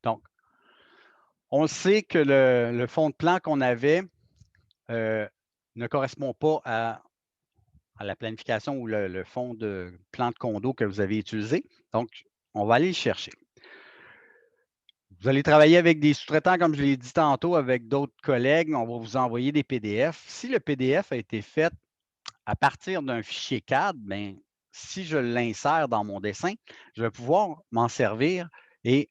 Donc, on sait que le fond de plan qu'on avait ne correspond pas à la planification ou le fond de plan de condo que vous avez utilisé. Donc, on va aller le chercher. Vous allez travailler avec des sous-traitants, comme je l'ai dit tantôt, avec d'autres collègues. On va vous envoyer des PDF. Si le PDF a été fait à partir d'un fichier CAD, bien, si je l'insère dans mon dessin, je vais pouvoir m'en servir et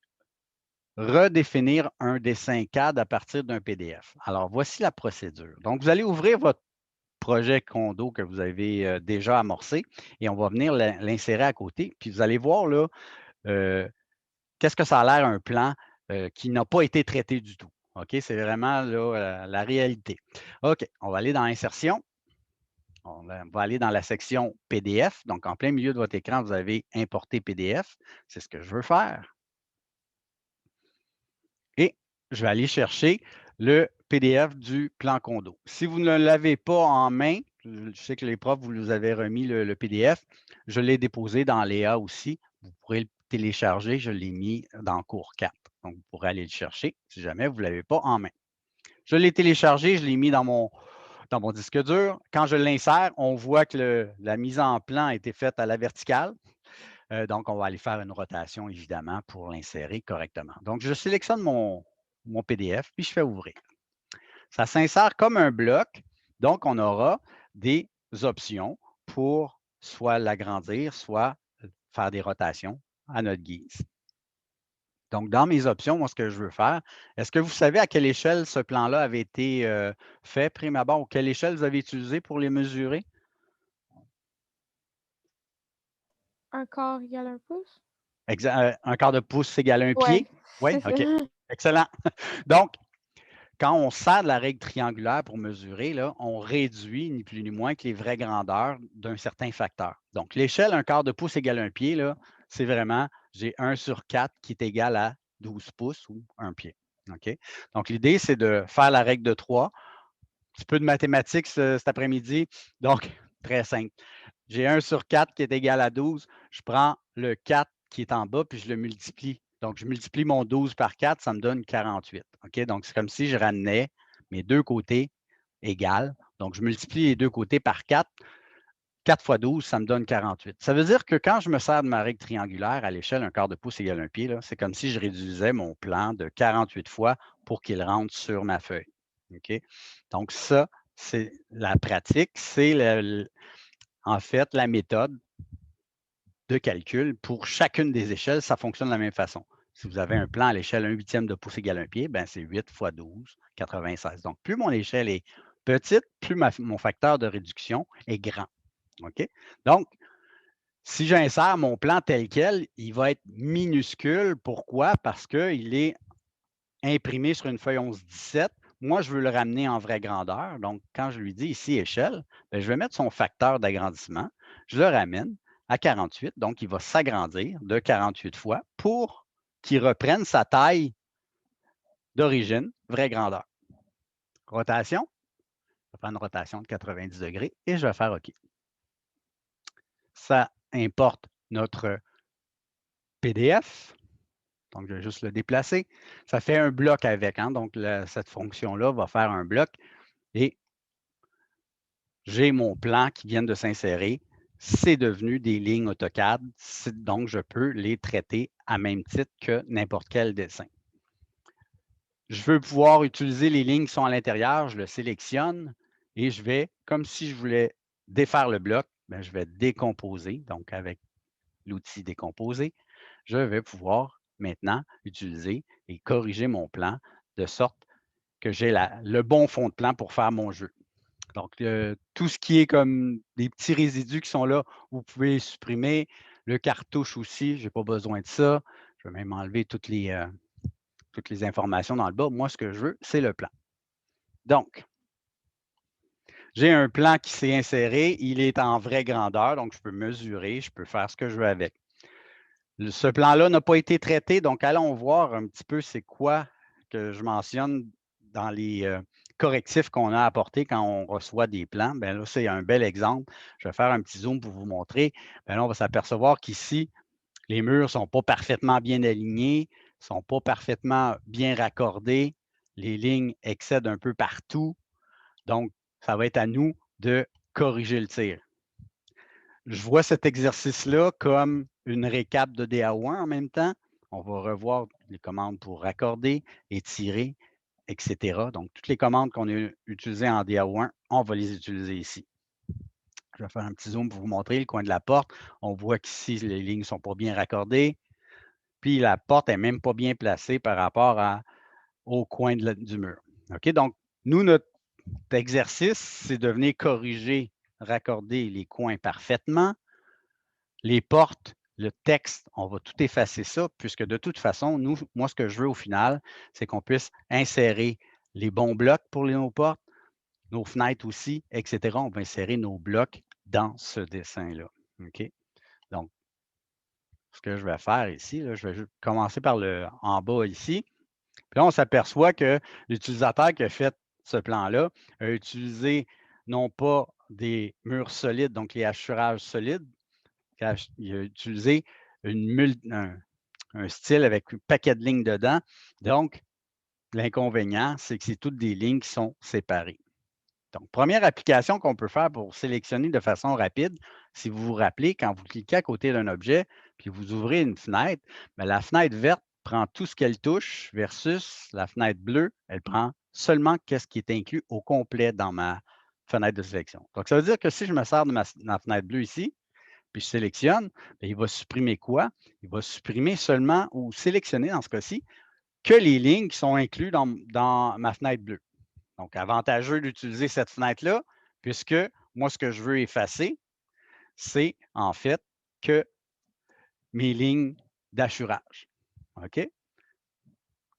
redéfinir un dessin CAD à partir d'un PDF. Alors, voici la procédure. Donc, vous allez ouvrir votre projet condo que vous avez déjà amorcé et on va venir l'insérer à côté. Puis vous allez voir là, qu'est-ce que ça a l'air un plan qui n'a pas été traité du tout. OK? C'est vraiment là, la réalité. OK, on va aller dans Insertion. On va aller dans la section PDF. Donc, en plein milieu de votre écran, vous avez Importer PDF. C'est ce que je veux faire. Et je vais aller chercher le PDF du plan condo. Si vous ne l'avez pas en main, je sais que les profs, vous nous avez remis le PDF. Je l'ai déposé dans Léa aussi. Vous pourrez le télécharger. Je l'ai mis dans cours 4. Donc, vous pourrez aller le chercher si jamais vous ne l'avez pas en main. Je l'ai téléchargé, je l'ai mis dans mon disque dur. Quand je l'insère, on voit que la mise en plan a été faite à la verticale. Donc, on va aller faire une rotation, évidemment, pour l'insérer correctement. Donc, je sélectionne mon PDF, puis je fais ouvrir. Ça s'insère comme un bloc. Donc, on aura des options pour soit l'agrandir, soit faire des rotations à notre guise. Donc, dans mes options, moi, ce que je veux faire, est-ce que vous savez à quelle échelle ce plan-là avait été fait prime abord ou quelle échelle vous avez utilisée pour les mesurer? Un quart égale un pouce? Un quart de pouce égale un Ouais, pied? Oui? c'est ça. OK. Excellent. Donc, quand on sert de la règle triangulaire pour mesurer, là, on réduit ni plus ni moins que les vraies grandeurs d'un certain facteur. Donc, l'échelle un quart de pouce égale un pied, là, c'est vraiment, j'ai 1/4 qui est égal à 12 pouces ou un pied. OK? Donc, l'idée, c'est de faire la règle de 3. Un petit peu de mathématiques cet après-midi. Donc, très simple. J'ai 1/4 qui est égal à 12. Je prends le 4 qui est en bas, puis je le multiplie. Donc, je multiplie mon 12 par 4, ça me donne 48. OK? Donc, c'est comme si je ramenais mes deux côtés égales. Donc, je multiplie les deux côtés par 4. 4 fois 12, ça me donne 48. Ça veut dire que quand je me sers de ma règle triangulaire à l'échelle un quart de pouce égale un pied, c'est comme si je réduisais mon plan de 48 fois pour qu'il rentre sur ma feuille. OK? Donc, ça, c'est la pratique, c'est en fait la méthode de calcul pour chacune des échelles, ça fonctionne de la même façon. Si vous avez un plan à l'échelle 1/8 de pouce égale un pied, ben c'est 8 fois 12, 96. Donc, plus mon échelle est petite, plus mon facteur de réduction est grand. OK? Donc, si j'insère mon plan tel quel, il va être minuscule. Pourquoi? Parce qu'il est imprimé sur une feuille 11-17. Moi, je veux le ramener en vraie grandeur. Donc, quand je lui dis ici échelle, bien, je vais mettre son facteur d'agrandissement. Je le ramène à 48. Donc, il va s'agrandir de 48 fois pour qu'il reprenne sa taille d'origine, vraie grandeur. Rotation, je vais faire une rotation de 90 degrés et je vais faire OK. Ça importe notre PDF. Donc, je vais juste le déplacer. Ça fait un bloc avec. Hein? Donc, cette fonction-là va faire un bloc et j'ai mon plan qui vient de s'insérer. C'est devenu des lignes AutoCAD. Donc, je peux les traiter à même titre que n'importe quel dessin. Je veux pouvoir utiliser les lignes qui sont à l'intérieur. Je le sélectionne et je vais, comme si je voulais défaire le bloc, bien, je vais décomposer. Donc, avec l'outil décomposer, je vais pouvoir maintenant utiliser et corriger mon plan de sorte que j'ai le bon fond de plan pour faire mon jeu. Donc, tout ce qui est comme des petits résidus qui sont là, vous pouvez les supprimer. Le cartouche aussi, je n'ai pas besoin de ça. Je vais même enlever toutes les informations dans le bas. Moi, ce que je veux, c'est le plan. Donc, j'ai un plan qui s'est inséré. Il est en vraie grandeur, donc je peux mesurer, je peux faire ce que je veux avec. Ce plan-là n'a pas été traité, donc allons voir un petit peu c'est quoi que je mentionne dans les correctifs qu'on a apportés quand on reçoit des plans. Bien là, c'est un bel exemple. Je vais faire un petit zoom pour vous montrer. Bien là, on va s'apercevoir qu'ici, les murs ne sont pas parfaitement bien alignés. ne sont pas parfaitement bien raccordés. Les lignes excèdent un peu partout. Donc, ça va être à nous de corriger le tir. Je vois cet exercice-là comme une récap de DA1 en même temps. On va revoir les commandes pour raccorder, étirer, etc. Donc, toutes les commandes qu'on a utilisées en DA1, on va les utiliser ici. Je vais faire un petit zoom pour vous montrer le coin de la porte. On voit qu'ici, les lignes ne sont pas bien raccordées. Puis la porte n'est même pas bien placée par rapport au coin du mur. OK? Donc, nous, notre exercice, c'est de venir corriger, raccorder les coins parfaitement. Les portes, le texte, on va tout effacer ça, puisque de toute façon, moi, ce que je veux au final, c'est qu'on puisse insérer les bons blocs pour nos portes, nos fenêtres aussi, etc. On va insérer nos blocs dans ce dessin-là. OK? Donc, ce que je vais faire ici, là, je vais commencer par en bas ici. Puis là, on s'aperçoit que l'utilisateur qui a fait ce plan-là a utilisé non pas des murs solides, donc les hachurages solides, il a utilisé un style avec un paquet de lignes dedans. Donc, l'inconvénient, c'est que c'est toutes des lignes qui sont séparées. Donc, première application qu'on peut faire pour sélectionner de façon rapide, si vous vous rappelez, quand vous cliquez à côté d'un objet, puis vous ouvrez une fenêtre, bien, la fenêtre verte prend tout ce qu'elle touche versus la fenêtre bleue, elle prend seulement ce qui est inclus au complet dans ma fenêtre de sélection. Donc, ça veut dire que si je me sers de ma fenêtre bleue ici, puis je sélectionne, bien, il va supprimer quoi? Il va supprimer seulement ou sélectionner dans ce cas-ci que les lignes qui sont incluses dans ma fenêtre bleue. Donc, avantageux d'utiliser cette fenêtre-là, puisque moi, ce que je veux effacer, c'est en fait que mes lignes d'hachurage. OK?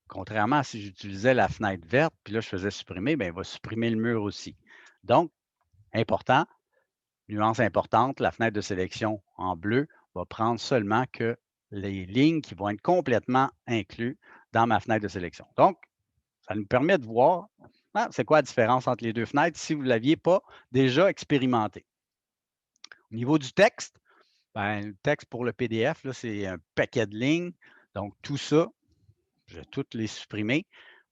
Contrairement à si j'utilisais la fenêtre verte, puis là, je faisais supprimer, bien, il va supprimer le mur aussi. Donc, important, nuance importante, la fenêtre de sélection en bleu va prendre seulement que les lignes qui vont être complètement incluses dans ma fenêtre de sélection. Donc, ça nous permet de voir c'est quoi la différence entre les deux fenêtres si vous ne l'aviez pas déjà expérimenté. Au niveau du texte, ben, le texte pour le PDF, c'est un paquet de lignes. Donc, tout ça, je vais toutes les supprimer.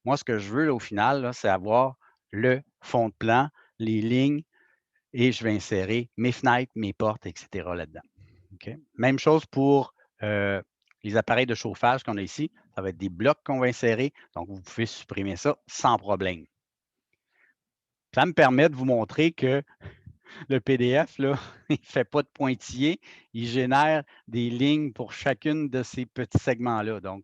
Moi, ce que je veux au final, c'est avoir le fond de plan, les lignes, et je vais insérer mes fenêtres, mes portes, etc. là-dedans. Okay? Même chose pour les appareils de chauffage qu'on a ici. Ça va être des blocs qu'on va insérer. Donc, vous pouvez supprimer ça sans problème. Ça me permet de vous montrer que le PDF, là, il ne fait pas de pointillés. Il génère des lignes pour chacune de ces petits segments-là. Donc,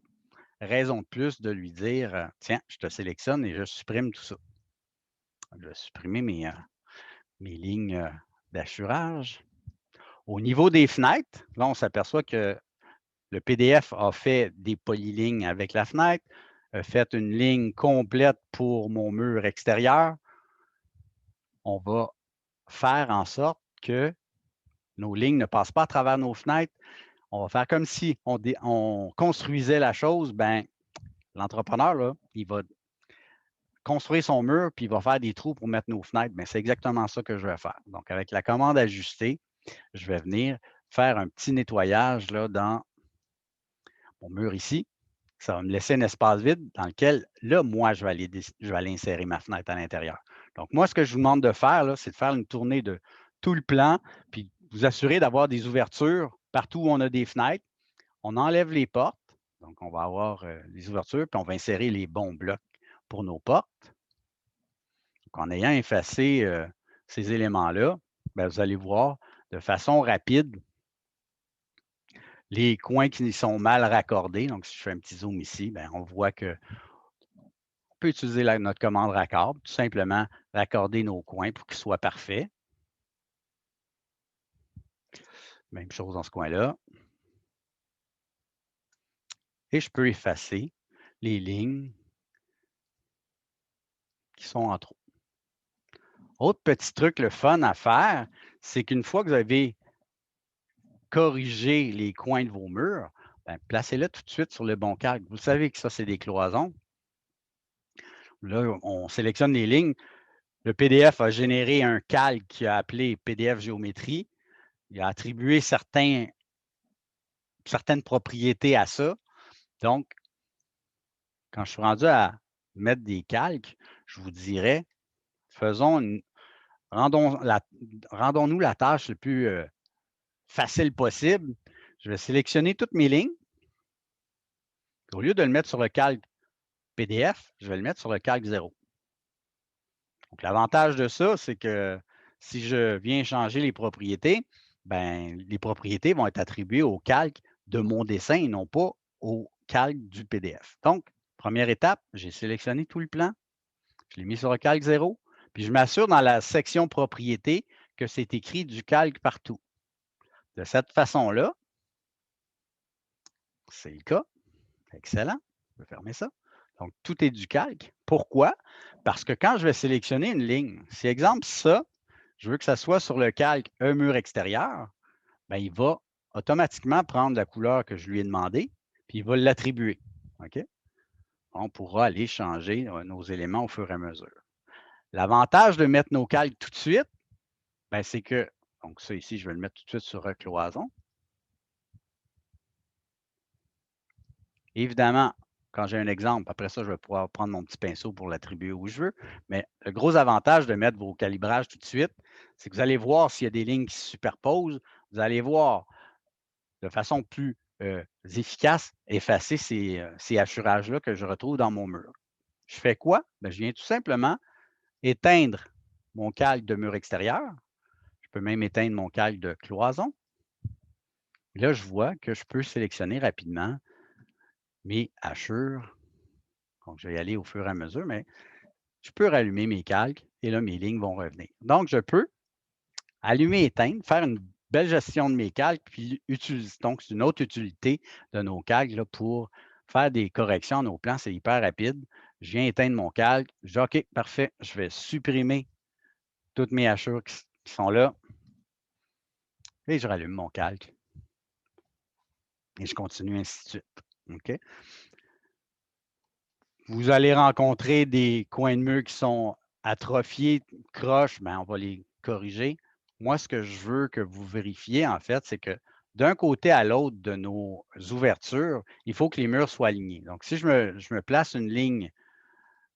raison de plus de lui dire, tiens, je te sélectionne et je supprime tout ça. Je vais supprimer mes lignes d'hachurage. Au niveau des fenêtres, là, on s'aperçoit que le PDF a fait des polylignes avec la fenêtre, a fait une ligne complète pour mon mur extérieur. On va faire en sorte que nos lignes ne passent pas à travers nos fenêtres. On va faire comme si on construisait la chose. Ben, l'entrepreneur, là, il va construire son mur, puis il va faire des trous pour mettre nos fenêtres. Ben, c'est exactement ça que je vais faire. Donc, avec la commande ajuster, je vais venir faire un petit nettoyage là, dans mon mur ici. Ça va me laisser un espace vide dans lequel, là, moi, je vais aller insérer ma fenêtre à l'intérieur. Donc, moi, ce que je vous demande de faire, c'est de faire une tournée de tout le plan, puis vous assurer d'avoir des ouvertures partout où on a des fenêtres. On enlève les portes, donc on va avoir les ouvertures, puis on va insérer les bons blocs pour nos portes. Donc, en ayant effacé ces éléments-là, bien, vous allez voir de façon rapide les coins qui sont mal raccordés. Donc, si je fais un petit zoom ici, bien, on voit que on peut utiliser notre commande raccord, tout simplement raccorder nos coins pour qu'ils soient parfaits. Même chose dans ce coin-là. Et je peux effacer les lignes qui sont en trop. Autre petit truc, le fun à faire, c'est qu'une fois que vous avez corrigé les coins de vos murs, bien, placez-le tout de suite sur le bon calque. Vous savez que ça, c'est des cloisons. Là, on sélectionne les lignes. Le PDF a généré un calque qui a appelé PDF Géométrie. Il a attribué certaines propriétés à ça. Donc, quand je suis rendu à mettre des calques, je vous dirais, faisons une rendons-nous la tâche le plus, facile possible. Je vais sélectionner toutes mes lignes. Au lieu de le mettre sur le calque PDF, je vais le mettre sur le calque 0. Donc, l'avantage de ça, c'est que si je viens changer les propriétés, ben, les propriétés vont être attribuées au calque de mon dessin et non pas au calque du PDF. Donc, première étape, j'ai sélectionné tout le plan, je l'ai mis sur le calque 0, puis je m'assure dans la section propriétés que c'est écrit du calque partout. De cette façon-là, c'est le cas. Excellent. Je vais fermer ça. Donc, tout est du calque. Pourquoi? Parce que quand je vais sélectionner une ligne, si exemple ça, je veux que ça soit sur le calque un mur extérieur, bien, il va automatiquement prendre la couleur que je lui ai demandé, puis il va l'attribuer. OK? On pourra aller changer nos éléments au fur et à mesure. L'avantage de mettre nos calques tout de suite, ben, c'est que, donc ça ici, je vais le mettre tout de suite sur recloison. Évidemment, quand j'ai un exemple, après ça, je vais pouvoir prendre mon petit pinceau pour l'attribuer où je veux. Mais le gros avantage de mettre vos calibrages tout de suite, c'est que vous allez voir s'il y a des lignes qui se superposent. Vous allez voir de façon plus efficace effacer ces hachurages-là que je retrouve dans mon mur. Je fais quoi? Bien, je viens tout simplement éteindre mon calque de mur extérieur. Je peux même éteindre mon calque de cloison. Et là, je vois que je peux sélectionner rapidement mes hachures. Donc, je vais y aller au fur et à mesure, mais je peux rallumer mes calques et là, mes lignes vont revenir. Donc, je peux allumer et éteindre, faire une belle gestion de mes calques, puis utiliser. Donc, c'est une autre utilité de nos calques là, pour faire des corrections à nos plans. C'est hyper rapide. Je viens éteindre mon calque. Je dis OK, parfait, je vais supprimer toutes mes hachures qui sont là. Et je rallume mon calque. Et je continue ainsi de suite. OK? Vous allez rencontrer des coins de mur qui sont atrophiés, croches, bien, on va les corriger. Moi, ce que je veux que vous vérifiez, en fait, c'est que d'un côté à l'autre de nos ouvertures, il faut que les murs soient alignés. Donc, si je me place une ligne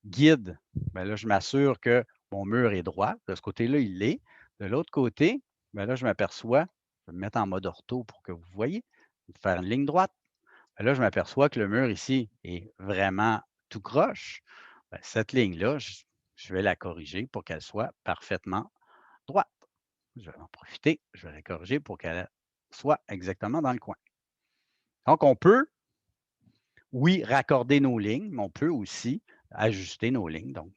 guide, bien là, je m'assure que mon mur est droit. De ce côté-là, il l'est. De l'autre côté, bien là, je m'aperçois, je vais me mettre en mode ortho pour que vous voyez, faire une ligne droite. Ben là, je m'aperçois que le mur ici est vraiment tout croche. Ben, cette ligne-là, je vais la corriger pour qu'elle soit parfaitement droite. Je vais en profiter, je vais la corriger pour qu'elle soit exactement dans le coin. Donc, on peut, oui, raccorder nos lignes, mais on peut aussi ajuster nos lignes. Donc,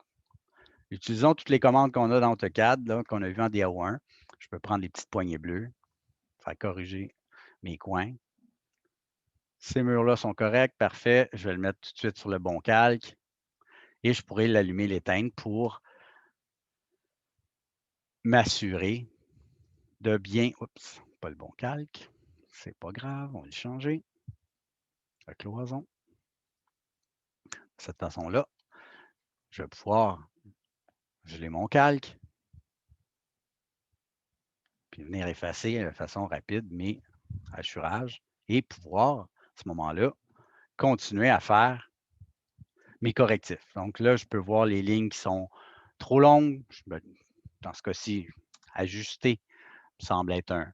utilisons toutes les commandes qu'on a dans AutoCAD, qu'on a vu en DAO1. Je peux prendre les petites poignées bleues, faire corriger mes coins. Ces murs-là sont corrects, parfait. Je vais le mettre tout de suite sur le bon calque. Et je pourrais l'allumer, l'éteindre pour m'assurer de bien, oups, pas le bon calque, c'est pas grave, on va le changer. La cloison. De cette façon-là, je vais pouvoir geler mon calque, puis venir effacer de façon rapide mes hachurages et pouvoir, à ce moment-là, continuer à faire mes correctifs. Donc là, je peux voir les lignes qui sont trop longues. Dans ce cas-ci, ajuster semble être un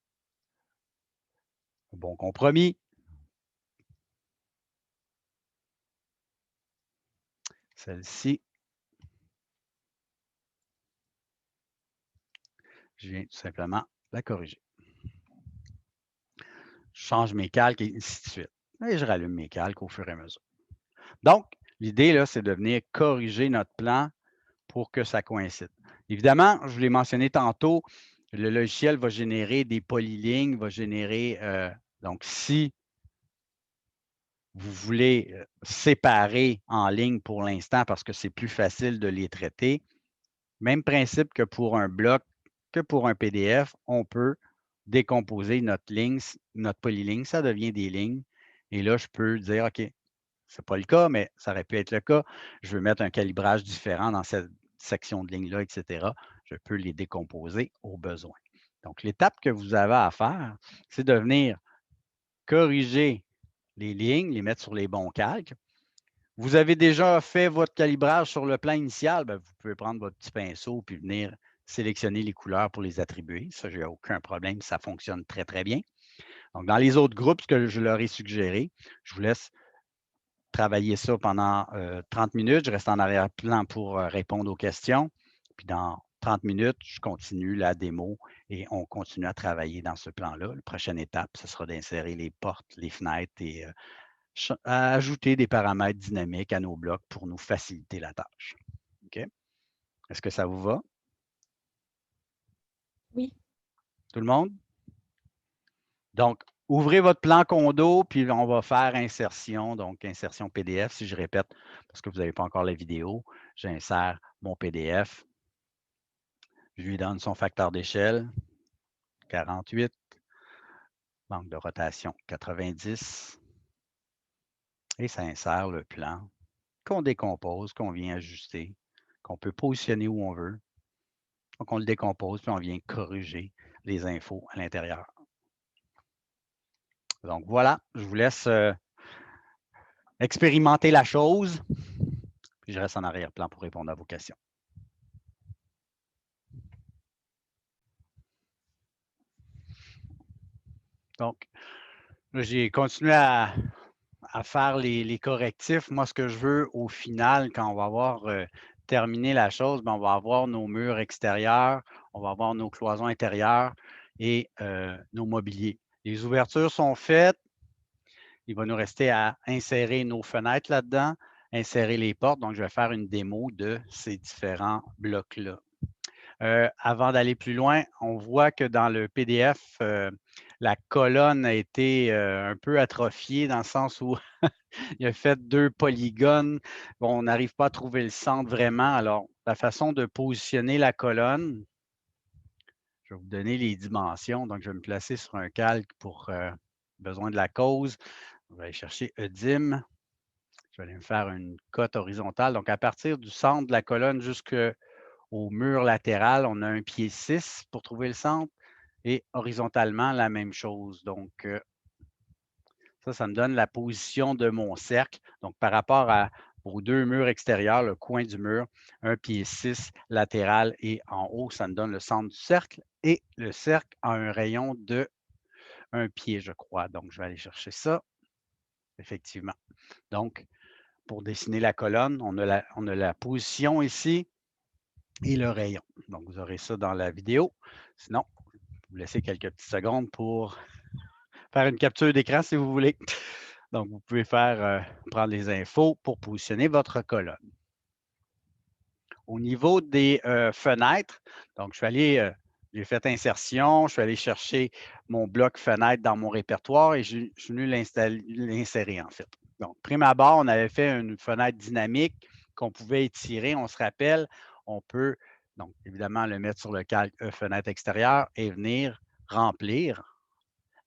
bon compromis. Celle-ci, je viens tout simplement la corriger. Je change mes calques et ainsi de suite. Et je rallume mes calques au fur et à mesure. Donc, l'idée, là, c'est de venir corriger notre plan pour que ça coïncide. Évidemment, je vous l'ai mentionné tantôt, le logiciel va générer des polylignes, va générer, donc si vous voulez séparer en ligne pour l'instant parce que c'est plus facile de les traiter, même principe que pour un bloc, que pour un PDF, on peut décomposer notre ligne, notre polyligne, ça devient des lignes. Et là, je peux dire, OK, ce n'est pas le cas, mais ça aurait pu être le cas. Je veux mettre un calibrage différent dans cette section de ligne-là, etc. Je peux les décomposer au besoin. Donc, l'étape que vous avez à faire, c'est de venir corriger les lignes, les mettre sur les bons calques. Vous avez déjà fait votre calibrage sur le plan initial, bien, vous pouvez prendre votre petit pinceau puis venir sélectionner les couleurs pour les attribuer. Ça, je n'ai aucun problème, ça fonctionne très, très bien. Donc, dans les autres groupes, ce que je leur ai suggéré, je vous laisse travailler ça pendant 30 minutes. Je reste en arrière-plan pour répondre aux questions. Puis dans 30 minutes, je continue la démo et on continue à travailler dans ce plan-là. La prochaine étape, ce sera d'insérer les portes, les fenêtres et à ajouter des paramètres dynamiques à nos blocs pour nous faciliter la tâche. OK? Est-ce que ça vous va? Oui. Tout le monde? Donc, ouvrez votre plan condo, puis on va faire insertion, donc insertion PDF. Si je répète, parce que vous n'avez pas encore la vidéo, j'insère mon PDF. Je lui donne son facteur d'échelle, 48, banque de rotation, 90, et ça insère le plan qu'on décompose, qu'on vient ajuster, qu'on peut positionner où on veut. Donc, on le décompose, puis on vient corriger les infos à l'intérieur. Donc, voilà, je vous laisse expérimenter la chose, puis je reste en arrière-plan pour répondre à vos questions. Donc, j'ai continué à faire les correctifs. Moi, ce que je veux au final, quand on va avoir terminé la chose, bien, on va avoir nos murs extérieurs, on va avoir nos cloisons intérieures et nos mobiliers. Les ouvertures sont faites. Il va nous rester à insérer nos fenêtres là-dedans, insérer les portes. Donc, je vais faire une démo de ces différents blocs-là. Avant d'aller plus loin, on voit que dans le PDF, la colonne a été un peu atrophiée dans le sens où il a fait 2 polygones. Bon, on n'arrive pas à trouver le centre vraiment. Alors, la façon de positionner la colonne, je vais vous donner les dimensions. Donc, je vais me placer sur un calque pour besoin de la cause. On va aller chercher EDIM. Je vais aller me faire une cote horizontale. Donc, à partir du centre de la colonne jusqu'au mur latéral, on a un pied 6 pour trouver le centre. Et horizontalement, la même chose. Donc, ça me donne la position de mon cercle. Donc, par rapport aux 2 murs extérieurs, le coin du mur, un pied 6 latéral et en haut, ça me donne le centre du cercle. Et le cercle a un rayon de 1 pied, je crois. Donc, je vais aller chercher ça. Effectivement. Donc, pour dessiner la colonne, on a la position ici et le rayon. Donc, vous aurez ça dans la vidéo. Sinon, vous laissez quelques petites secondes pour faire une capture d'écran si vous voulez. Donc, vous pouvez prendre les infos pour positionner votre colonne. Au niveau des fenêtres, donc je suis allé, j'ai fait insertion, je suis allé chercher mon bloc fenêtre dans mon répertoire et je suis venu l'insérer en fait. Donc, prime abord, on avait fait une fenêtre dynamique qu'on pouvait étirer, on se rappelle, on peut donc évidemment le mettre sur le calque fenêtre extérieure et venir remplir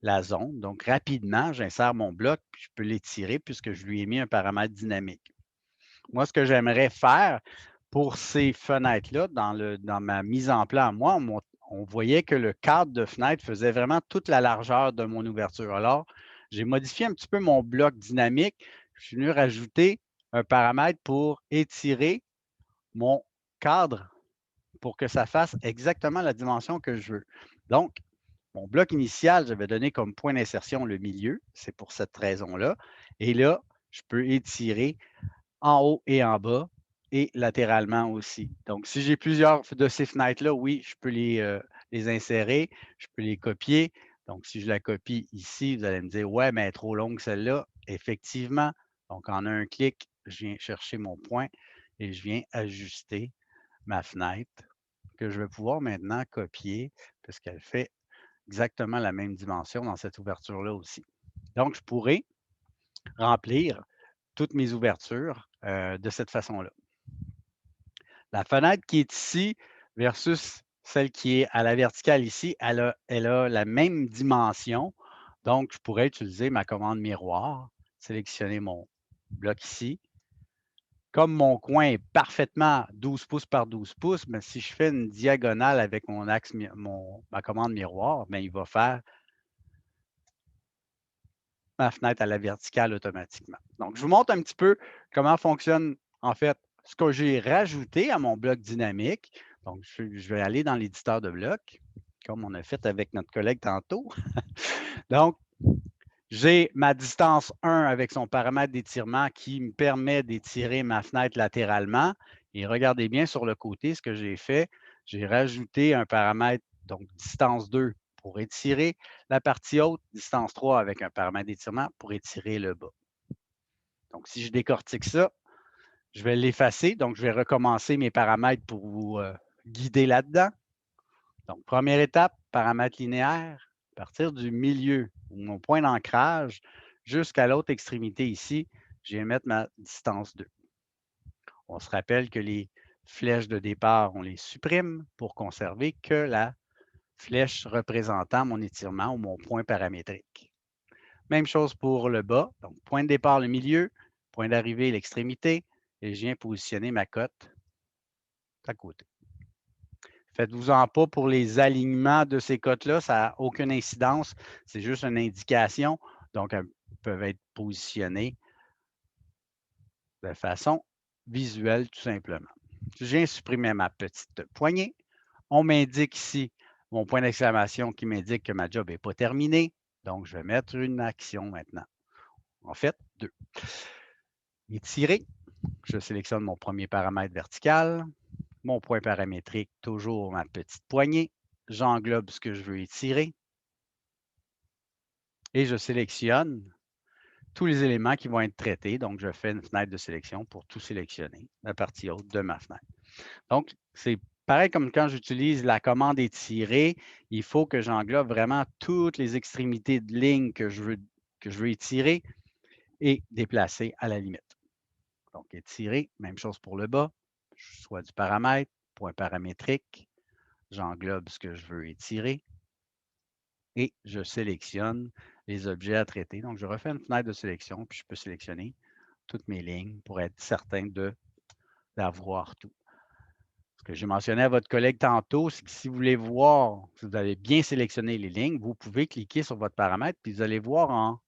la zone. Donc, rapidement, j'insère mon bloc, puis je peux l'étirer puisque je lui ai mis un paramètre dynamique. Moi, ce que j'aimerais faire pour ces fenêtres-là, dans ma mise en plan, moi, on voyait que le cadre de fenêtre faisait vraiment toute la largeur de mon ouverture. Alors, j'ai modifié un petit peu mon bloc dynamique. Je suis venu rajouter un paramètre pour étirer mon cadre pour que ça fasse exactement la dimension que je veux. Donc, mon bloc initial, j'avais donné comme point d'insertion le milieu. C'est pour cette raison-là. Et là, je peux étirer en haut et en bas et latéralement aussi. Donc, si j'ai plusieurs de ces fenêtres-là, oui, je peux les insérer, je peux les copier. Donc, si je la copie ici, vous allez me dire, ouais, mais elle est trop longue celle-là. Effectivement. Donc, en un clic, je viens chercher mon point et je viens ajuster ma fenêtre que je vais pouvoir maintenant copier puisqu'elle fait exactement la même dimension dans cette ouverture-là aussi. Donc, je pourrais remplir toutes mes ouvertures de cette façon-là. La fenêtre qui est ici versus celle qui est à la verticale ici, elle a la même dimension. Donc, je pourrais utiliser ma commande miroir, sélectionner mon bloc ici. Comme mon coin est parfaitement 12 pouces par 12 pouces, mais si je fais une diagonale avec mon axe, ma commande miroir, bien, il va faire ma fenêtre à la verticale automatiquement. Donc, je vous montre un petit peu comment fonctionne, en fait, ce que j'ai rajouté à mon bloc dynamique. Donc, je vais aller dans l'éditeur de blocs, comme on a fait avec notre collègue tantôt. Donc, j'ai ma distance 1 avec son paramètre d'étirement qui me permet d'étirer ma fenêtre latéralement. Et regardez bien sur le côté ce que j'ai fait. J'ai rajouté un paramètre, donc distance 2 pour étirer la partie haute, distance 3 avec un paramètre d'étirement pour étirer le bas. Donc, si je décortique ça, je vais l'effacer. Donc, je vais recommencer mes paramètres pour vous guider là-dedans. Donc, première étape, paramètre linéaire, à partir du milieu, ou mon point d'ancrage, jusqu'à l'autre extrémité ici, je vais mettre ma distance 2. On se rappelle que les flèches de départ, on les supprime pour conserver que la flèche représentant mon étirement ou mon point paramétrique. Même chose pour le bas. Donc, point de départ, le milieu, point d'arrivée, l'extrémité, et je viens positionner ma cote à côté. Faites-vous-en pas pour les alignements de ces cotes-là, ça n'a aucune incidence, c'est juste une indication. Donc, elles peuvent être positionnées de façon visuelle, tout simplement. Je viens supprimer ma petite poignée. On m'indique ici mon point d'exclamation qui m'indique que ma job n'est pas terminée. Donc, je vais mettre une action maintenant. En fait, 2. Étirer. Je sélectionne mon premier paramètre vertical. Mon point paramétrique, toujours ma petite poignée. J'englobe ce que je veux étirer. Et je sélectionne tous les éléments qui vont être traités. Donc, je fais une fenêtre de sélection pour tout sélectionner, la partie haute de ma fenêtre. Donc, c'est pareil comme quand j'utilise la commande étirer, il faut que j'englobe vraiment toutes les extrémités de ligne que je veux étirer et déplacer à la limite. Donc, étirer, même chose pour le bas. Je choisis du paramètre, point paramétrique. J'englobe ce que je veux étirer et je sélectionne les objets à traiter. Donc, je refais une fenêtre de sélection, puis je peux sélectionner toutes mes lignes pour être certain d'avoir tout. Ce que j'ai mentionné à votre collègue tantôt, c'est que si vous voulez voir, si vous avez bien sélectionné les lignes, vous pouvez cliquer sur votre paramètre, puis vous allez voir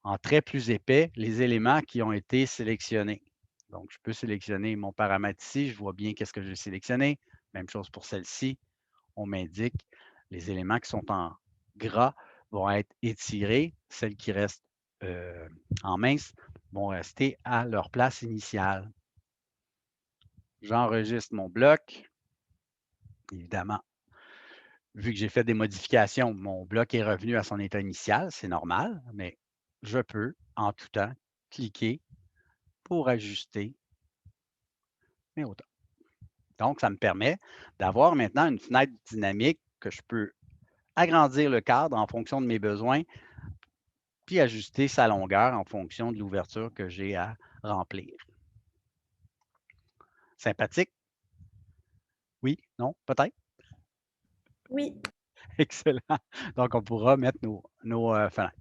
en trait plus épais les éléments qui ont été sélectionnés. Donc, je peux sélectionner mon paramètre ici, je vois bien qu'est-ce que j'ai sélectionné. Même chose pour celle-ci. On m'indique les éléments qui sont en gras vont être étirés. Celles qui restent en mince vont rester à leur place initiale. J'enregistre mon bloc. Évidemment, vu que j'ai fait des modifications, mon bloc est revenu à son état initial. C'est normal, mais je peux en tout temps cliquer pour ajuster mes hauteurs. Donc, ça me permet d'avoir maintenant une fenêtre dynamique que je peux agrandir le cadre en fonction de mes besoins, puis ajuster sa longueur en fonction de l'ouverture que j'ai à remplir. Sympathique? Oui? Non? Peut-être? Oui. Excellent. Donc, on pourra mettre nos fenêtres.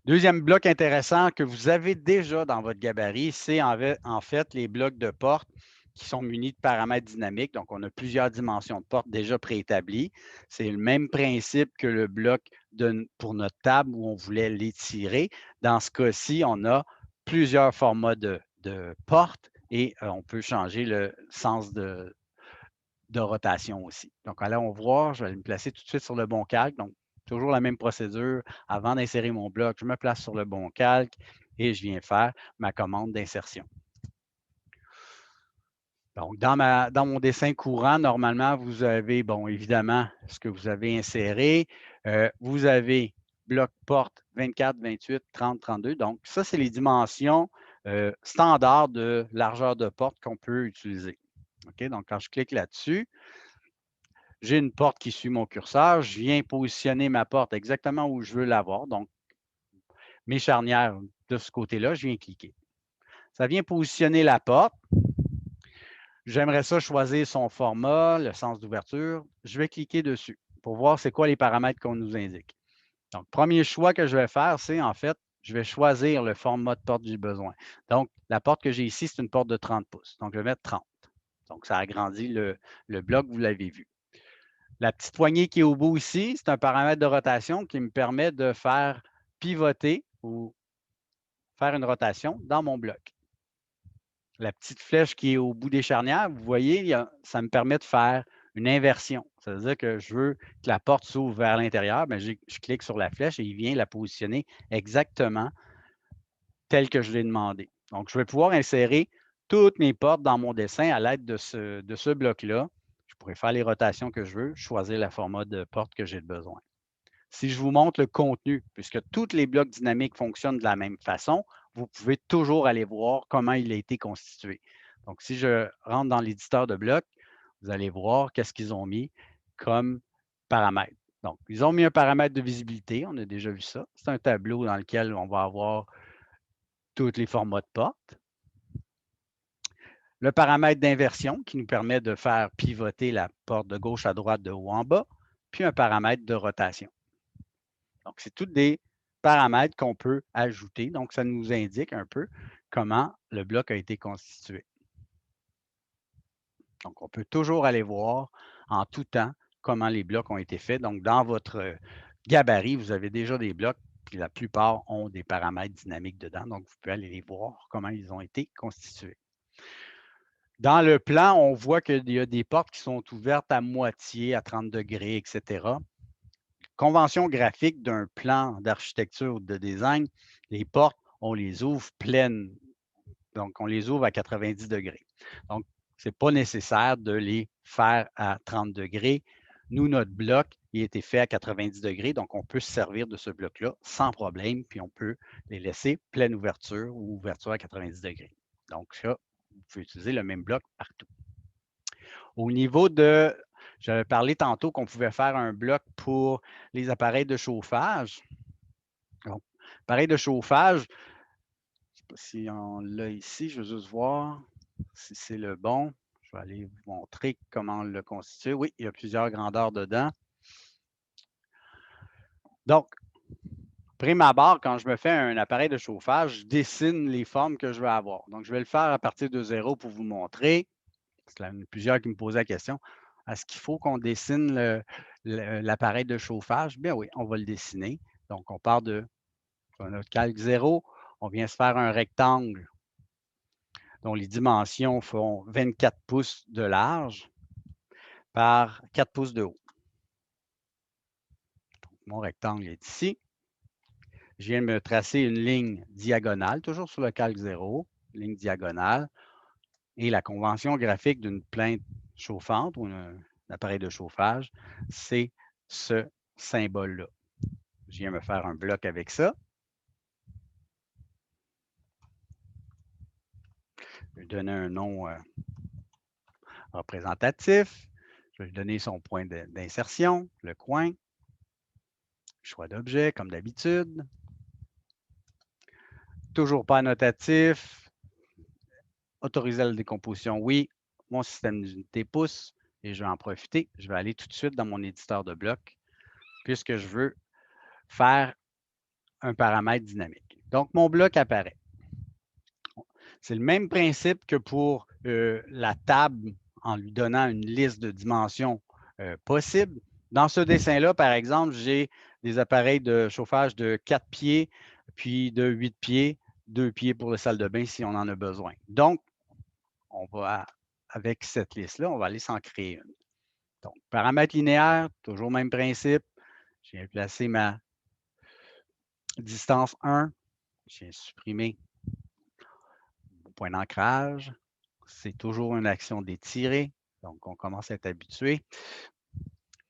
Deuxième bloc intéressant que vous avez déjà dans votre gabarit, c'est en fait les blocs de porte qui sont munis de paramètres dynamiques. Donc, on a plusieurs dimensions de porte déjà préétablies. C'est le même principe que le bloc pour notre table où on voulait l'étirer. Dans ce cas-ci, on a plusieurs formats de porte et on peut changer le sens de rotation aussi. Donc, allons voir, je vais me placer tout de suite sur le bon calque. Donc, toujours la même procédure. Avant d'insérer mon bloc, je me place sur le bon calque et je viens faire ma commande d'insertion. Donc, dans mon dessin courant, normalement, vous avez, bon, évidemment, ce que vous avez inséré. Vous avez bloc porte 24, 28, 30, 32. Donc, ça, c'est les dimensions standards de largeur de porte qu'on peut utiliser. OK? Donc, quand je clique là-dessus, j'ai une porte qui suit mon curseur. Je viens positionner ma porte exactement où je veux l'avoir. Donc, mes charnières de ce côté-là, je viens cliquer. Ça vient positionner la porte. J'aimerais ça choisir son format, le sens d'ouverture. Je vais cliquer dessus pour voir c'est quoi les paramètres qu'on nous indique. Donc, premier choix que je vais faire, c'est en fait, je vais choisir le format de porte que j'ai besoin. Donc, la porte que j'ai ici, c'est une porte de 30 pouces. Donc, je vais mettre 30. Donc, ça agrandit le bloc, vous l'avez vu. La petite poignée qui est au bout ici, c'est un paramètre de rotation qui me permet de faire pivoter ou faire une rotation dans mon bloc. La petite flèche qui est au bout des charnières, vous voyez, ça me permet de faire une inversion. Ça veut dire que je veux que la porte s'ouvre vers l'intérieur, bien, je clique sur la flèche et il vient la positionner exactement telle que je l'ai demandé. Donc, je vais pouvoir insérer toutes mes portes dans mon dessin à l'aide de ce bloc-là. Je pourrais faire les rotations que je veux, choisir le format de porte que j'ai besoin. Si je vous montre le contenu, puisque tous les blocs dynamiques fonctionnent de la même façon, vous pouvez toujours aller voir comment il a été constitué. Donc, si je rentre dans l'éditeur de blocs, vous allez voir qu'est-ce qu'ils ont mis comme paramètre. Donc, ils ont mis un paramètre de visibilité, on a déjà vu ça. C'est un tableau dans lequel on va avoir tous les formats de porte. Le paramètre d'inversion qui nous permet de faire pivoter la porte de gauche à droite, de haut en bas, puis un paramètre de rotation. Donc, c'est tous des paramètres qu'on peut ajouter. Donc, ça nous indique un peu comment le bloc a été constitué. Donc, on peut toujours aller voir en tout temps comment les blocs ont été faits. Donc, dans votre gabarit, vous avez déjà des blocs, puis la plupart ont des paramètres dynamiques dedans. Donc, vous pouvez aller les voir comment ils ont été constitués. Dans le plan, on voit qu'il y a des portes qui sont ouvertes à moitié, à 30 degrés, etc. Convention graphique d'un plan d'architecture ou de design, les portes, on les ouvre pleines. Donc, on les ouvre à 90 degrés. Donc, ce n'est pas nécessaire de les faire à 30 degrés. Nous, notre bloc, il a été fait à 90 degrés, donc on peut se servir de ce bloc-là sans problème, puis on peut les laisser pleine ouverture ou ouverture à 90 degrés. Donc, ça, vous pouvez utiliser le même bloc partout. Au niveau de, j'avais parlé tantôt qu'on pouvait faire un bloc pour les appareils de chauffage. Donc, appareil de chauffage, je ne sais pas si on l'a ici, je veux juste voir si c'est le bon. Je vais aller vous montrer comment on le constitue. Oui, il y a plusieurs grandeurs dedans. Donc, prime abord, quand je me fais un appareil de chauffage, je dessine les formes que je veux avoir. Donc, je vais le faire à partir de 0 pour vous montrer. Il y en a plusieurs qui me posaient la question. Est-ce qu'il faut qu'on dessine l'appareil de chauffage? Bien oui, on va le dessiner. Donc, on part de notre calque 0. On vient se faire un rectangle dont les dimensions font 24 pouces de large par 4 pouces de haut. Donc, mon rectangle est ici. Je viens de me tracer une ligne diagonale, toujours sur le calque 0, ligne diagonale. Et la convention graphique d'une plainte chauffante ou un appareil de chauffage, c'est ce symbole-là. Je viens me faire un bloc avec ça. Je vais lui donner un nom représentatif. Je vais lui donner son point d'insertion, le coin. Choix d'objet, comme d'habitude. Toujours pas annotatif. Autoriser la décomposition, oui. Mon système d'unité pouce. Et je vais en profiter. Je vais aller tout de suite dans mon éditeur de blocs puisque je veux faire un paramètre dynamique. Donc, mon bloc apparaît. C'est le même principe que pour la table en lui donnant une liste de dimensions possibles. Dans ce dessin-là, par exemple, j'ai des appareils de chauffage de 4 pieds, puis de 8 pieds, 2 pieds pour la salle de bain si on en a besoin. Donc, on va, avec cette liste-là, on va aller s'en créer une. Donc, paramètre linéaire, toujours le même principe. Je viens placer ma distance 1. Je viens supprimer mon point d'ancrage. C'est toujours une action d'étirer. Donc, on commence à être habitué.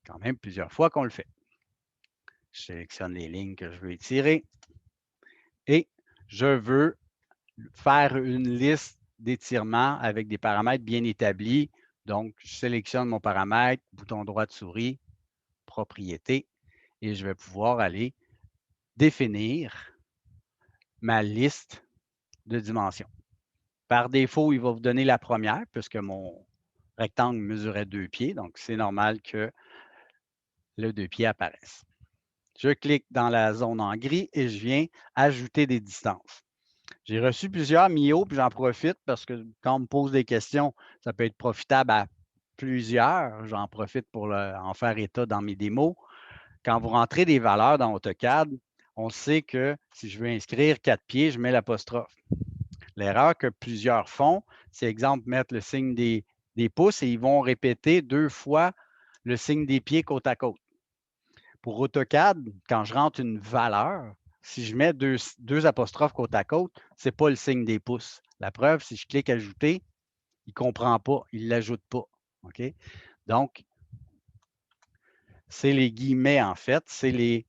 Quand même plusieurs fois qu'on le fait. Je sélectionne les lignes que je veux étirer. Et je veux faire une liste d'étirements avec des paramètres bien établis. Donc, je sélectionne mon paramètre, bouton droit de souris, propriété, et je vais pouvoir aller définir ma liste de dimensions. Par défaut, il va vous donner la première, puisque mon rectangle mesurait 2 pieds, donc c'est normal que le 2 pieds apparaisse. Je clique dans la zone en gris et je viens ajouter des distances. J'ai reçu plusieurs MIO, puis j'en profite parce que quand on me pose des questions, ça peut être profitable à plusieurs. J'en profite pour en faire état dans mes démos. Quand vous rentrez des valeurs dans AutoCAD, on sait que si je veux inscrire 4 pieds, je mets l'apostrophe. L'erreur que plusieurs font, c'est exemple mettre le signe des pouces et ils vont répéter 2 fois le signe des pieds côte à côte. Pour AutoCAD, quand je rentre une valeur, si je mets deux apostrophes côte à côte, ce n'est pas le signe des pouces. La preuve, si je clique Ajouter, il ne comprend pas, il ne l'ajoute pas. OK? Donc, c'est les guillemets, en fait, c'est les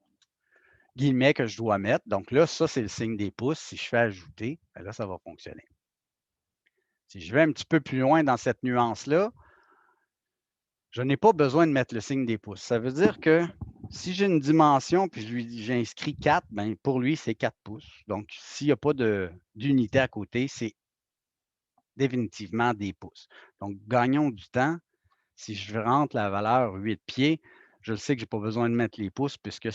guillemets que je dois mettre. Donc là, ça, c'est le signe des pouces. Si je fais Ajouter, bien là, ça va fonctionner. Si je vais un petit peu plus loin dans cette nuance-là, je n'ai pas besoin de mettre le signe des pouces. Ça veut dire que si j'ai une dimension puis j'ai inscrit 4, bien, pour lui, c'est 4 pouces. Donc, s'il n'y a pas d'unité à côté, c'est définitivement des pouces. Donc, gagnons du temps. Si je rentre la valeur 8 pieds, je sais que je n'ai pas besoin de mettre les pouces puisque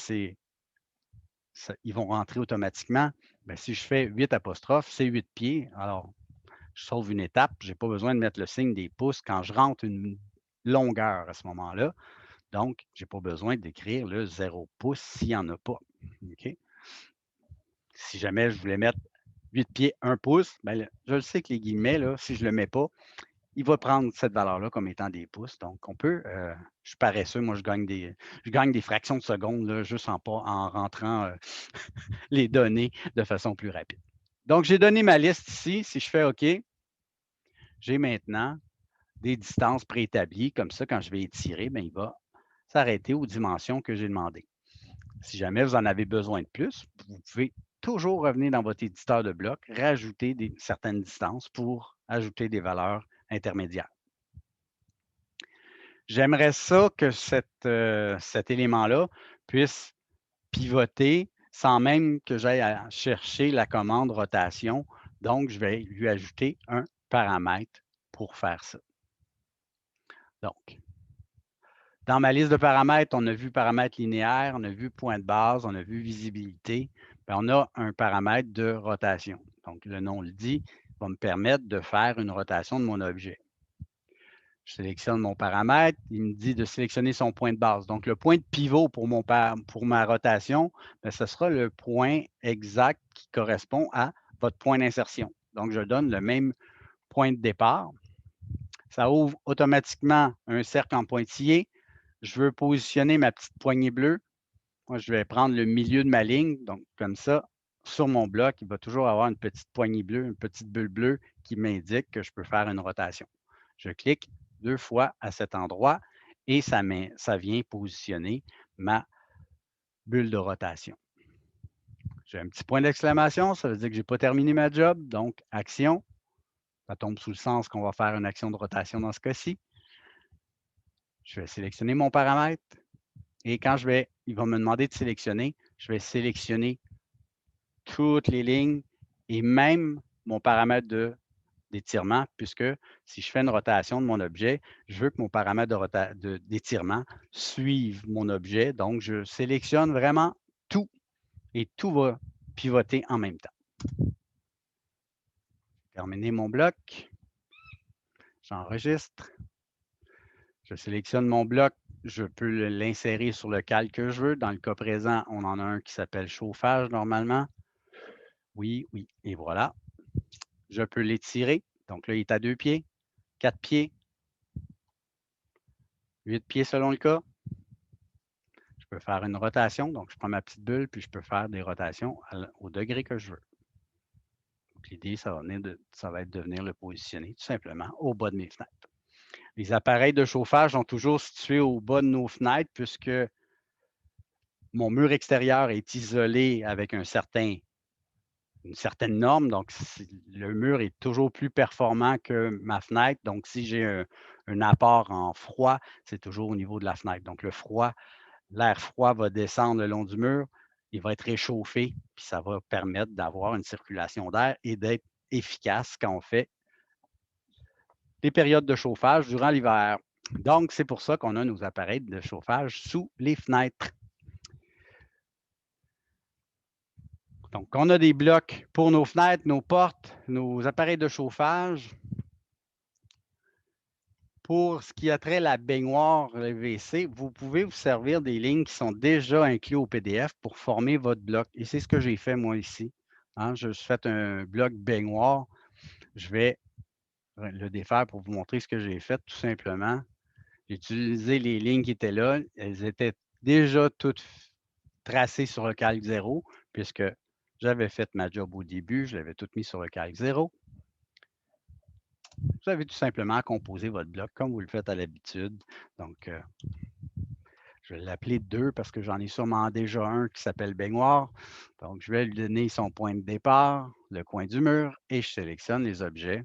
ils vont rentrer automatiquement. Bien, si je fais 8 apostrophes, c'est 8 pieds. Alors, je sauve une étape. Je n'ai pas besoin de mettre le signe des pouces quand je rentre une longueur à ce moment-là. Donc, je n'ai pas besoin d'écrire le 0 pouce s'il n'y en a pas. OK? Si jamais je voulais mettre 8 pieds, 1 pouce, bien, je le sais que les guillemets, là, si je ne le mets pas, il va prendre cette valeur-là comme étant des pouces. Donc, on peut, je suis paresseux, moi, je gagne des fractions de secondes là, juste en rentrant les données de façon plus rapide. Donc, j'ai donné ma liste ici. Si je fais OK, j'ai maintenant des distances préétablies. Comme ça, quand je vais étirer, bien, il va s'arrêter aux dimensions que j'ai demandées. Si jamais vous en avez besoin de plus, vous pouvez toujours revenir dans votre éditeur de blocs, rajouter certaines distances pour ajouter des valeurs intermédiaires. J'aimerais ça que cet élément-là puisse pivoter sans même que j'aille à chercher la commande rotation. Donc, je vais lui ajouter un paramètre pour faire ça. Donc, dans ma liste de paramètres, on a vu paramètre linéaire, on a vu point de base, on a vu visibilité. Bien, on a un paramètre de rotation. Donc, le nom le dit, va me permettre de faire une rotation de mon objet. Je sélectionne mon paramètre, il me dit de sélectionner son point de base. Donc, le point de pivot pour ma rotation, bien, ce sera le point exact qui correspond à votre point d'insertion. Donc, je donne le même point de départ. Ça ouvre automatiquement un cercle en pointillé. Je veux positionner ma petite poignée bleue. Moi, je vais prendre le milieu de ma ligne. Donc, comme ça, sur mon bloc, il va toujours avoir une petite poignée bleue, une petite bulle bleue qui m'indique que je peux faire une rotation. Je clique 2 fois à cet endroit et ça vient positionner ma bulle de rotation. J'ai un petit point d'exclamation, ça veut dire que je n'ai pas terminé ma job. Donc, action. Ça tombe sous le sens qu'on va faire une action de rotation dans ce cas-ci. Je vais sélectionner mon paramètre. Et quand il va me demander de sélectionner, je vais sélectionner toutes les lignes et même mon paramètre d'étirement, puisque si je fais une rotation de mon objet, je veux que mon paramètre d'étirement suive mon objet. Donc, je sélectionne vraiment tout et tout va pivoter en même temps. Terminer mon bloc. J'enregistre. Je sélectionne mon bloc. Je peux l'insérer sur le calque que je veux. Dans le cas présent, on en a un qui s'appelle chauffage normalement. Oui, oui, et voilà. Je peux l'étirer. Donc là, il est à 2 pieds, 4 pieds, 8 pieds selon le cas. Je peux faire une rotation. Donc, je prends ma petite bulle, puis je peux faire des rotations au degré que je veux. Donc, l'idée, ça va être de venir le positionner tout simplement au bas de mes fenêtres. Les appareils de chauffage sont toujours situés au bas de nos fenêtres puisque mon mur extérieur est isolé avec une certaine norme. Donc, le mur est toujours plus performant que ma fenêtre. Donc, si j'ai un apport en froid, c'est toujours au niveau de la fenêtre. Donc, l'air froid va descendre le long du mur, il va être réchauffé, puis ça va permettre d'avoir une circulation d'air et d'être efficace quand on fait des périodes de chauffage durant l'hiver. Donc, c'est pour ça qu'on a nos appareils de chauffage sous les fenêtres. Donc, on a des blocs pour nos fenêtres, nos portes, nos appareils de chauffage. pour ce qui a trait à la baignoire, le WC, vous pouvez vous servir des lignes qui sont déjà incluses au PDF pour former votre bloc. Et c'est ce que j'ai fait moi ici. Hein, je suis fait un bloc baignoire. Je vais le défaire pour vous montrer ce que j'ai fait tout simplement. J'ai utilisé les lignes qui étaient là. Elles étaient déjà toutes tracées sur le calque 0 puisque j'avais fait ma job au début. Je l'avais tout mis sur le calque 0. Vous avez tout simplement à composer votre bloc comme vous le faites à l'habitude. Donc, je vais l'appeler 2 parce que j'en ai sûrement déjà un qui s'appelle baignoire. Donc, je vais lui donner son point de départ, le coin du mur, et je sélectionne les objets.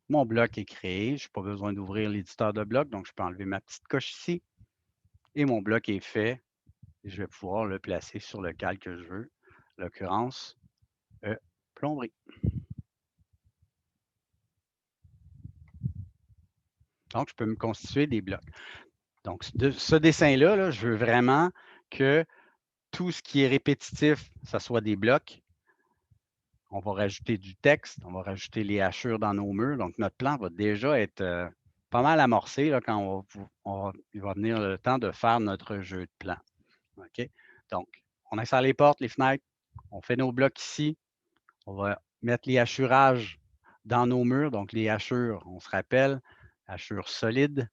Mon bloc est créé. Je n'ai pas besoin d'ouvrir l'éditeur de bloc, donc je peux enlever ma petite coche ici. Et mon bloc est fait. Je vais pouvoir le placer sur le calque que je veux. En l'occurrence, plomberie. Donc, je peux me constituer des blocs. Donc, de ce dessin-là, là, je veux vraiment que tout ce qui est répétitif, ça soit des blocs. On va rajouter du texte, on va rajouter les hachures dans nos murs. Donc, notre plan va déjà être pas mal amorcé là, quand il va venir le temps de faire notre jeu de plan. OK? Donc, on installe les portes, les fenêtres, on fait nos blocs ici. On va mettre les hachurages dans nos murs. Donc, les hachures, on se rappelle, hachures solides.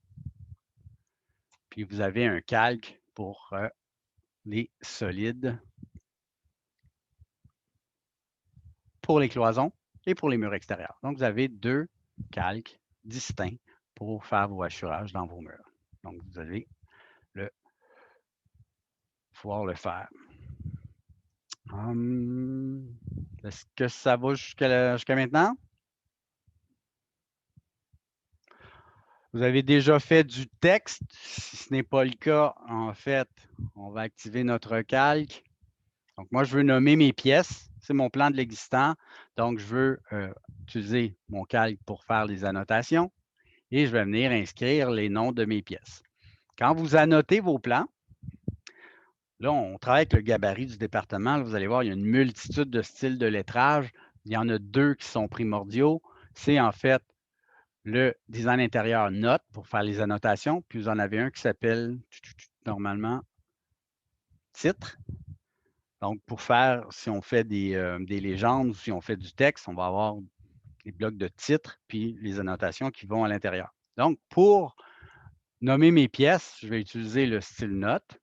Puis, vous avez un calque pour les solides, pour les cloisons et pour les murs extérieurs. Donc, vous avez 2 calques distincts pour faire vos hachurages dans vos murs. Donc, vous allez pouvoir le faire. Est-ce que ça va jusqu'à maintenant? Vous avez déjà fait du texte. Si ce n'est pas le cas, en fait, on va activer notre calque. Donc, moi, je veux nommer mes pièces. C'est mon plan de l'existant. Donc, je veux utiliser mon calque pour faire les annotations et je vais venir inscrire les noms de mes pièces. Quand vous annotez vos plans, là, on travaille avec le gabarit du département. Là, vous allez voir, il y a une multitude de styles de lettrage. Il y en a 2 qui sont primordiaux. C'est en fait le design intérieur note pour faire les annotations. Puis vous en avez un qui s'appelle normalement titre. Donc, pour faire, si on fait des légendes ou si on fait du texte, on va avoir les blocs de titre puis les annotations qui vont à l'intérieur. Donc, pour nommer mes pièces, je vais utiliser le style note.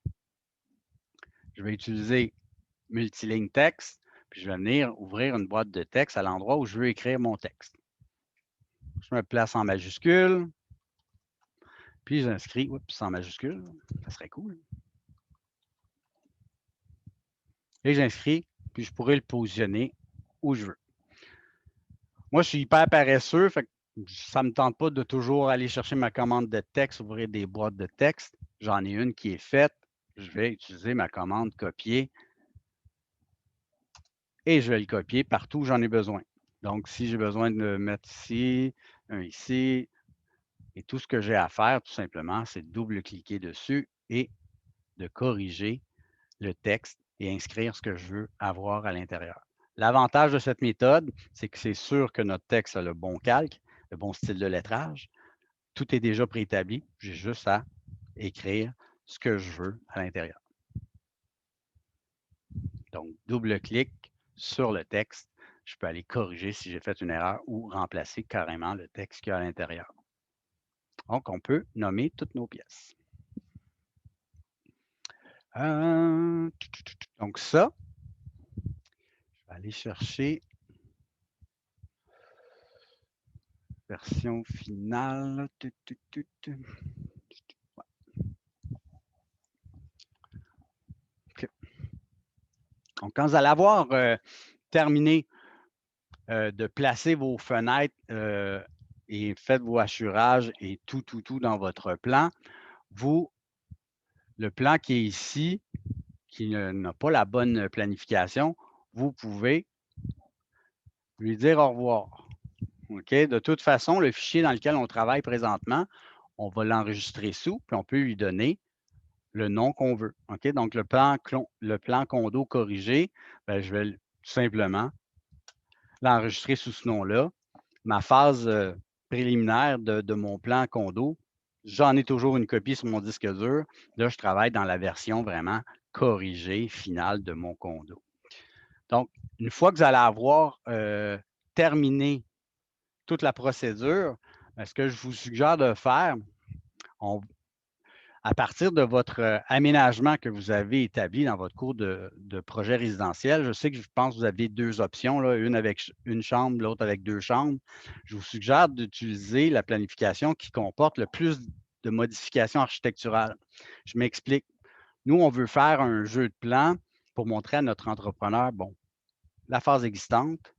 Je vais utiliser multiligne texte, puis je vais venir ouvrir une boîte de texte à l'endroit où je veux écrire mon texte. Je me place en majuscule, puis j'inscris, oups, en majuscule, ça serait cool. Et j'inscris, puis je pourrais le positionner où je veux. Moi, je suis hyper paresseux, fait que ça ne me tente pas de toujours aller chercher ma commande de texte, ouvrir des boîtes de texte. J'en ai une qui est faite. Je vais utiliser ma commande copier et je vais le copier partout où j'en ai besoin. Donc, si j'ai besoin de me mettre ici, un ici, et tout ce que j'ai à faire, tout simplement, c'est de double-cliquer dessus et de corriger le texte et inscrire ce que je veux avoir à l'intérieur. L'avantage de cette méthode, c'est que c'est sûr que notre texte a le bon calque, le bon style de lettrage. Tout est déjà préétabli. J'ai juste à écrire ce que je veux à l'intérieur. Donc, double-clic sur le texte. Je peux aller corriger si j'ai fait une erreur ou remplacer carrément le texte qu'il y a à l'intérieur. Donc, on peut nommer toutes nos pièces. Donc ça, je vais aller chercher version finale. Okay. Donc, quand vous allez avoir terminé de placer vos fenêtres et faites vos hachurages et tout dans votre plan, le plan qui est ici, qui n'a pas la bonne planification, vous pouvez lui dire au revoir. OK? De toute façon, le fichier dans lequel on travaille présentement, on va l'enregistrer sous, puis on peut lui donner le nom qu'on veut. OK? Donc, le plan condo corrigé, ben, je vais tout simplement l'enregistrer sous ce nom-là. Ma phase préliminaire de mon plan condo, j'en ai toujours une copie sur mon disque dur. Là, je travaille dans la version vraiment corrigée, finale de mon condo. Donc, une fois que vous allez avoir terminé toute la procédure, ce que je vous suggère de faire, à partir de votre aménagement que vous avez établi dans votre cours de projet résidentiel, je sais que je pense que vous avez 2 options, là, une avec une chambre, l'autre avec 2 chambres. Je vous suggère d'utiliser la planification qui comporte le plus de modifications architecturales. Je m'explique. Nous, on veut faire un jeu de plans pour montrer à notre entrepreneur, bon, la phase existante,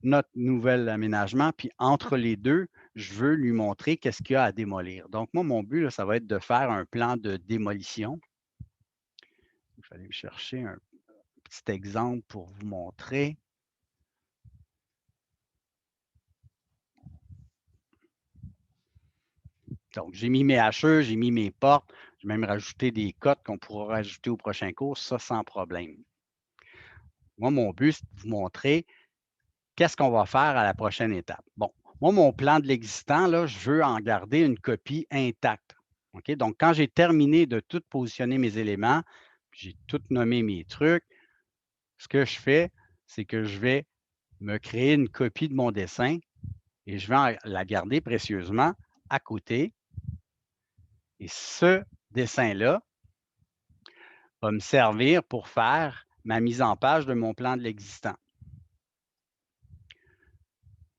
notre nouvel aménagement, puis entre les deux, je veux lui montrer qu'est-ce qu'il y a à démolir. Donc, moi, mon but, là, ça va être de faire un plan de démolition. Je vais aller chercher un petit exemple pour vous montrer. Donc, j'ai mis mes hacheux, j'ai mis mes portes, j'ai même rajouté des cotes qu'on pourra rajouter au prochain cours, ça sans problème. Moi, mon but, c'est de vous montrer qu'est-ce qu'on va faire à la prochaine étape. Bon, moi, mon plan de l'existant, là, je veux en garder une copie intacte. OK? Donc, quand j'ai terminé de tout positionner mes éléments, j'ai tout nommé mes trucs, ce que je fais, c'est que je vais me créer une copie de mon dessin et je vais la garder précieusement à côté. Et ce dessin-là va me servir pour faire ma mise en page de mon plan de l'existant.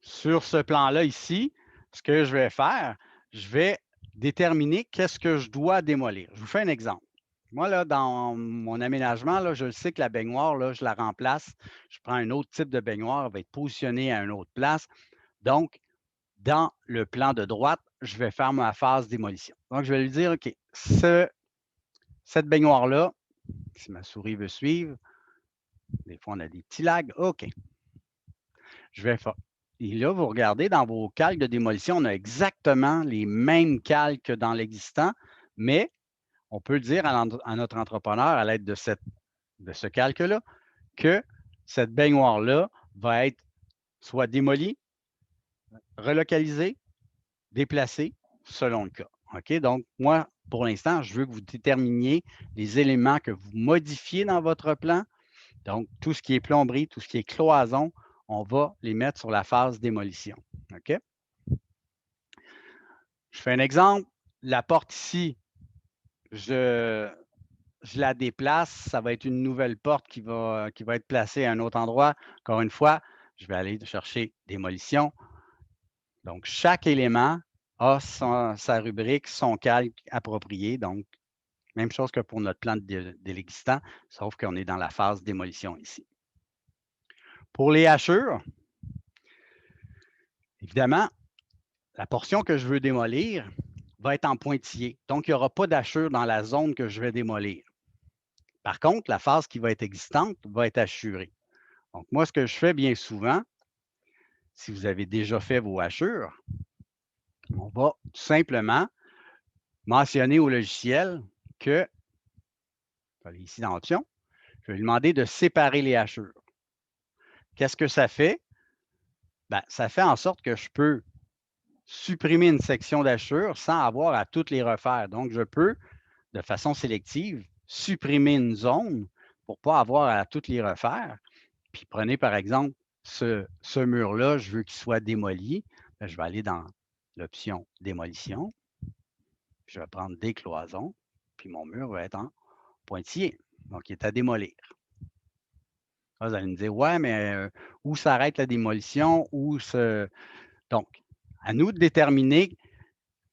Sur ce plan-là ici, ce que je vais faire, je vais déterminer qu'est-ce que je dois démolir. Je vous fais un exemple. Moi, là, dans mon aménagement, là, je sais que la baignoire, là, je la remplace. Je prends un autre type de baignoire, elle va être positionnée à une autre place. Donc, dans le plan de droite, je vais faire ma phase démolition. Donc, je vais lui dire, OK, cette baignoire-là, si ma souris veut suivre, des fois, on a des petits lags. OK. Je vais faire. Et là, vous regardez dans vos calques de démolition, on a exactement les mêmes calques que dans l'existant, mais on peut dire à notre entrepreneur, à l'aide de ce calque-là, que cette baignoire-là va être soit démolie, relocalisée, déplacée, selon le cas. OK? Donc, moi, pour l'instant, je veux que vous déterminiez les éléments que vous modifiez dans votre plan. Donc, tout ce qui est plomberie, tout ce qui est cloison, on va les mettre sur la phase démolition. OK? Je fais un exemple. La porte ici, je la déplace. Ça va être une nouvelle porte qui va être placée à un autre endroit. Encore une fois, je vais aller chercher démolition. Donc, chaque élément a sa rubrique, son calque approprié. Donc, même chose que pour notre plan de l'existant, sauf qu'on est dans la phase démolition ici. Pour les hachures, évidemment, la portion que je veux démolir va être en pointillé. Donc, il n'y aura pas d'hachure dans la zone que je vais démolir. Par contre, la phase qui va être existante va être hachurée. Donc, moi, ce que je fais bien souvent, si vous avez déjà fait vos hachures, on va tout simplement mentionner au logiciel que, je vais aller ici dans Options, je vais lui demander de séparer les hachures. Qu'est-ce que ça fait? Bien, ça fait en sorte que je peux supprimer une section d'hachures sans avoir à toutes les refaire. Donc, je peux, de façon sélective, supprimer une zone pour ne pas avoir à toutes les refaire. Puis prenez par exemple ce mur-là, je veux qu'il soit démoli. Bien, je vais aller dans l'option démolition. Je vais prendre des cloisons, puis mon mur va être en pointillé. Donc, il est à démolir. Là, vous allez me dire, ouais, mais où s'arrête la démolition? Donc, à nous de déterminer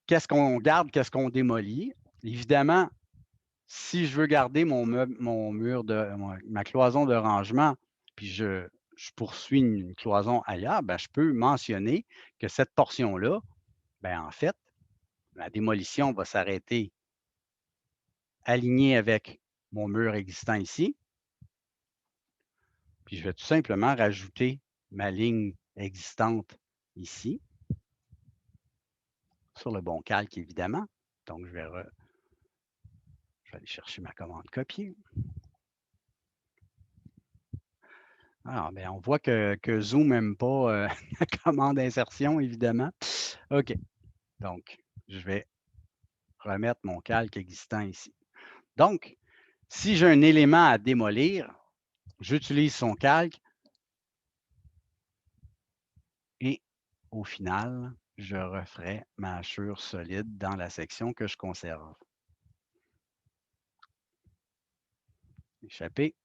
qu'est-ce qu'on garde, qu'est-ce qu'on démolit. Évidemment, si je veux garder mon mur ma cloison de rangement, puis je poursuis une cloison ailleurs, bien, je peux mentionner que cette portion-là, bien, en fait, la démolition va s'arrêter alignée avec mon mur existant ici. Puis je vais tout simplement rajouter ma ligne existante ici, sur le bon calque, évidemment. Donc, je vais aller chercher ma commande copier. Alors, bien, on voit que Zoom n'aime pas la commande insertion, évidemment. OK. Donc, je vais remettre mon calque existant ici. Donc, si j'ai un élément à démolir, j'utilise son calque et au final, je referai ma hachure solide dans la section que je conserve. Échapper.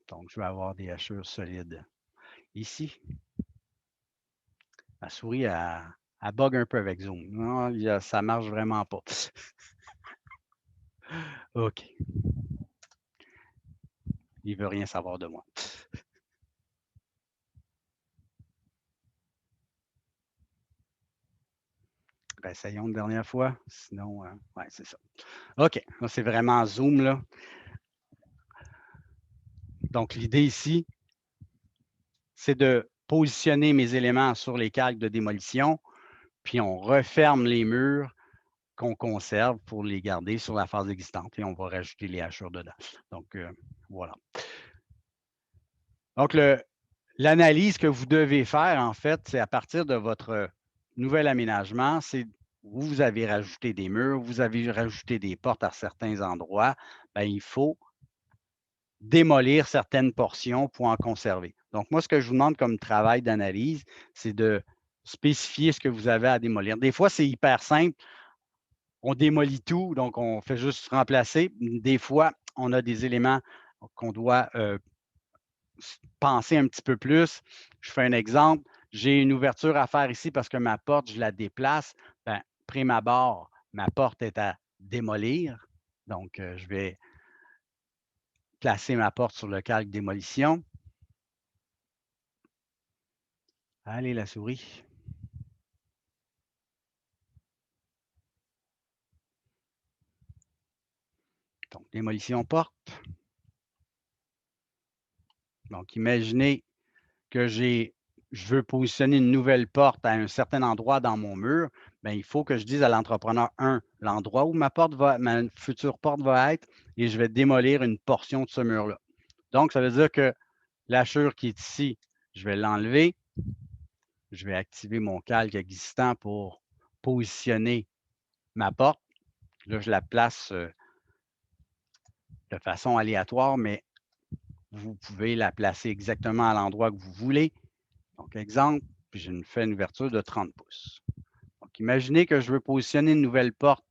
Donc, je vais avoir des hachures solides ici. Ma souris, elle bug un peu avec Zoom. Non, ça ne marche vraiment pas. OK. Il ne veut rien savoir de moi. Essayons une dernière fois. Sinon, ouais, c'est ça. OK. C'est vraiment Zoom, là. Donc, l'idée ici, c'est de positionner mes éléments sur les calques de démolition, puis on referme les murs qu'on conserve pour les garder sur la phase existante et on va rajouter les hachures dedans. Donc, voilà. Donc, l'analyse que vous devez faire, en fait, c'est à partir de votre nouvel aménagement, c'est vous avez rajouté des murs, vous avez rajouté des portes à certains endroits, bien, il faut démolir certaines portions pour en conserver. Donc, moi, ce que je vous demande comme travail d'analyse, c'est de spécifier ce que vous avez à démolir. Des fois, c'est hyper simple. On démolit tout, donc on fait juste remplacer. Des fois, on a des éléments qu'on doit penser un petit peu plus. Je fais un exemple. J'ai une ouverture à faire ici parce que ma porte, je la déplace. Bien, prime abord, ma porte est à démolir. Donc, je vais placer ma porte sur le calque démolition. Allez, la souris. Donc, démolition porte. Donc, imaginez que je veux positionner une nouvelle porte à un certain endroit dans mon mur. Bien, il faut que je dise à l'entrepreneur, l'endroit où ma future porte va être, et je vais démolir une portion de ce mur-là. Donc, ça veut dire que l'hachure qui est ici, je vais l'enlever. Je vais activer mon calque existant pour positionner ma porte. Là, je la place de façon aléatoire, mais vous pouvez la placer exactement à l'endroit que vous voulez. Donc, exemple, puis je fais une ouverture de 30 pouces. Donc, imaginez que je veux positionner une nouvelle porte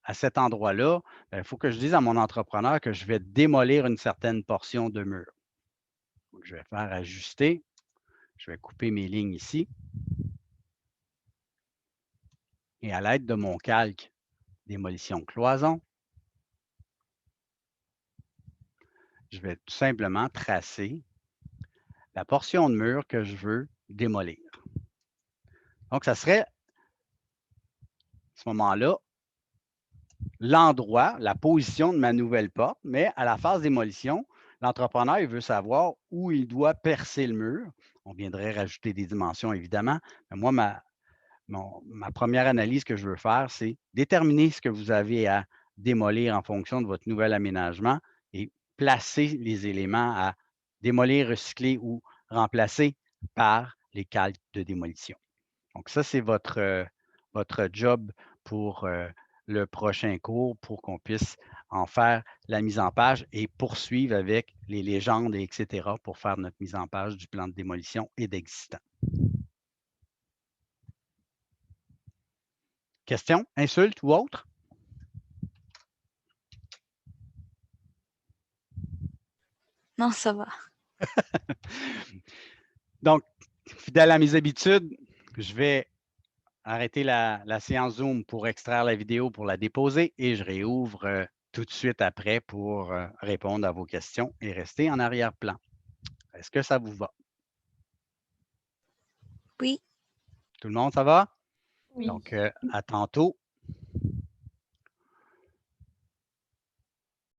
à cet endroit-là. Il faut que je dise à mon entrepreneur que je vais démolir une certaine portion de mur. Donc, je vais faire ajuster. Je vais couper mes lignes ici. Et à l'aide de mon calque démolition cloison, je vais tout simplement tracer la portion de mur que je veux démolir. Donc, ça serait, à ce moment-là, l'endroit, la position de ma nouvelle porte, mais à la phase démolition, l'entrepreneur, il veut savoir où il doit percer le mur. On viendrait rajouter des dimensions, évidemment. Mais moi, ma première analyse que je veux faire, c'est déterminer ce que vous avez à démolir en fonction de votre nouvel aménagement et placer les éléments à démolir, recycler ou remplacer par les calques de démolition. Donc, ça, c'est votre job pour le prochain cours pour qu'on puisse en faire la mise en page et poursuivre avec les légendes, etc. pour faire notre mise en page du plan de démolition et d'existant. Questions, insultes ou autres? Non, ça va. Donc, fidèle à mes habitudes, je vais arrêter la séance Zoom pour extraire la vidéo, pour la déposer et je réouvre tout de suite après pour répondre à vos questions et rester en arrière-plan. Est-ce que ça vous va? Oui. Tout le monde, ça va? Oui. Donc, à tantôt.